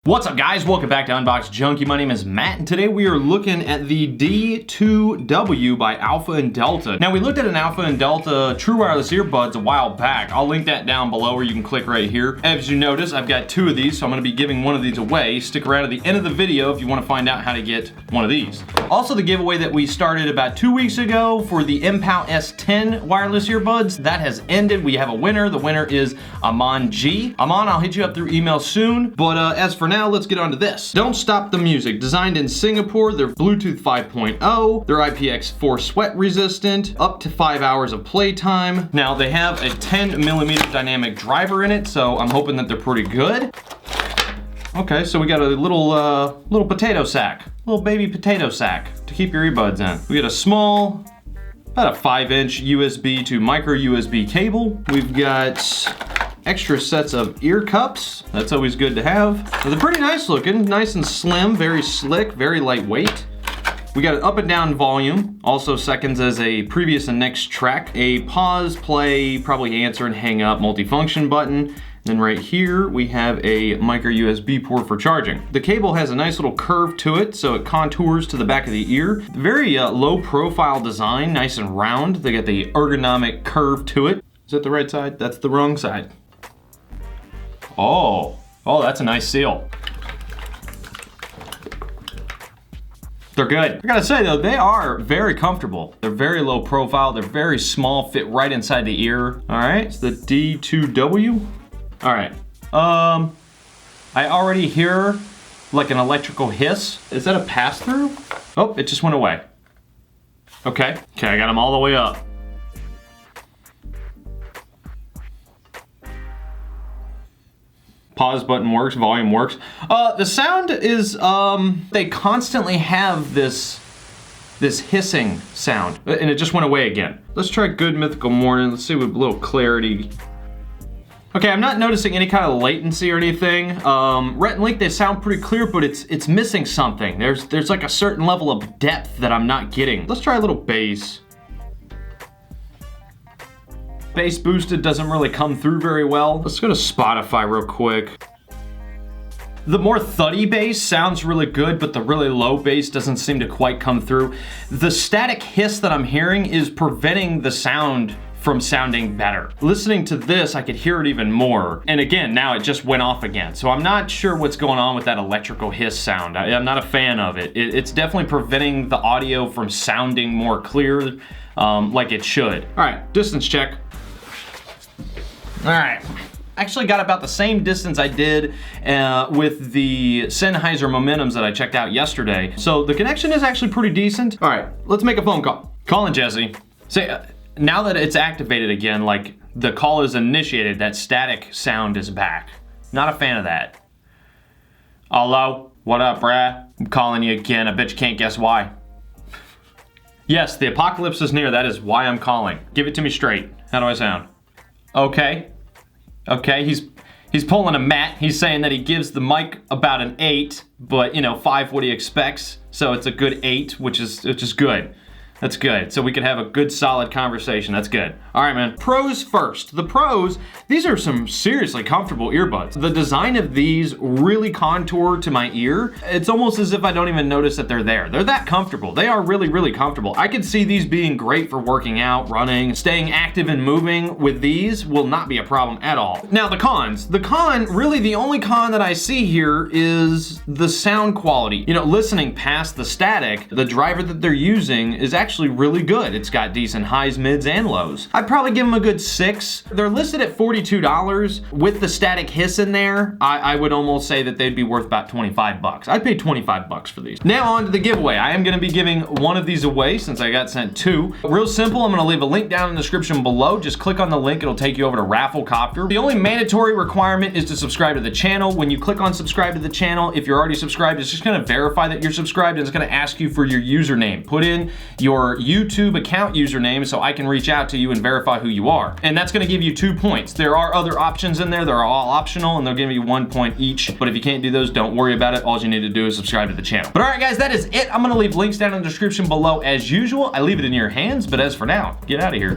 What's up guys, welcome back to Unbox Junkie. My name is Matt and today we are looking at the D2W by Alpha and Delta. Now we looked at an Alpha and Delta true wireless earbuds a while back. I'll link that down below or you can click right here. As you notice, I've got two of these, so I'm gonna be giving one of these away. Stick around at the end of the video if you wanna find out how to get one of these. Also the giveaway that we started about 2 weeks ago for the MPOW S10 wireless earbuds, that has ended. We have a winner. The winner is Aman G. Aman, I'll hit you up through email soon, but as for now, let's get on to this. Don't Stop the Music. Designed in Singapore, they're Bluetooth 5.0, they're IPX4 sweat resistant, up to 5 hours of playtime. Now they have a 10mm dynamic driver in it, so I'm hoping that they're pretty good. Okay, so we got a little potato sack, little baby potato sack to keep your earbuds in. We got a small, about a 5-inch USB to micro USB cable. We've got extra sets of ear cups. That's always good to have. They're pretty nice looking, nice and slim, very slick, very lightweight. We got an up and down volume, also seconds as a previous and next track, a pause, play, probably answer and hang up multifunction button. Then right here, we have a micro USB port for charging. The cable has a nice little curve to it, so it contours to the back of the ear. Very low profile design, nice and round. They got the ergonomic curve to it. Is that the right side? That's the wrong side. Oh, that's a nice seal. They're good. I gotta say though, they are very comfortable. They're very low profile, they're very small, fit right inside the ear. All right, it's the D2W. All right, I already hear like an electrical hiss. Is that a pass-through? Oh, it just went away. Okay, I got them all the way up. Pause button works, volume works. The sound is, they constantly have this hissing sound, and it just went away again. Let's try Good Mythical Morning. Let's see with a little clarity. Okay, I'm not noticing any kind of latency or anything. Rhett and Link, they sound pretty clear, but it's missing something. There's like a certain level of depth that I'm not getting. Let's try a little bass. Bass boosted doesn't really come through very well. Let's go to Spotify real quick. The more thuddy bass sounds really good, but the really low bass doesn't seem to quite come through. The static hiss that I'm hearing is preventing the sound from sounding better. Listening to this, I could hear it even more. And again, now it just went off again. So I'm not sure what's going on with that electrical hiss sound. I'm not a fan of it. It's definitely preventing the audio from sounding more clear like it should. All right, distance check. All right, actually got about the same distance I did with the Sennheiser Momentums that I checked out yesterday. So the connection is actually pretty decent. All right, let's make a phone call. Calling Jesse. Say, now that it's activated again, like the call is initiated, that static sound is back. Not a fan of that. Hello, what up, brah? I'm calling you again, I bet you can't guess why. Yes, the apocalypse is near, that is why I'm calling. Give it to me straight. How do I sound? Okay, he's pulling a Matt. He's saying that he gives the mic about an 8, but you know, 5 what he expects. So it's a good 8, which is good. That's good. So we could have a good solid conversation. That's good. All right, man. Pros first. The pros, these are some seriously comfortable earbuds. The design of these really contour to my ear. It's almost as if I don't even notice that they're there. They're that comfortable. They are really, really comfortable. I could see these being great for working out, running, staying active and moving with these will not be a problem at all. Now the cons. The con, really the only con that I see here is the sound quality. You know, listening past the static, the driver that they're using is actually really good. It's got decent highs, mids, and lows. I'd probably give them a good 6. They're listed at $42. With the static hiss in there, I would almost say that they'd be worth about 25 bucks. I'd pay 25 bucks for these. Now on to the giveaway. I am gonna be giving one of these away since I got sent 2. Real simple, I'm gonna leave a link down in the description below. Just click on the link, it'll take you over to Rafflecopter. The only mandatory requirement is to subscribe to the channel. When you click on subscribe to the channel, if you're already subscribed, it's just gonna verify that you're subscribed and it's gonna ask you for your username. Put in your YouTube account username so I can reach out to you and verify who you are. And that's gonna give you 2 points. There are other options in there. They're all optional and they'll give you 1 point each. But if you can't do those, don't worry about it. All you need to do is subscribe to the channel. But all right, guys, that is it. I'm gonna leave links down in the description below as usual. I leave it in your hands, but as for now, get out of here.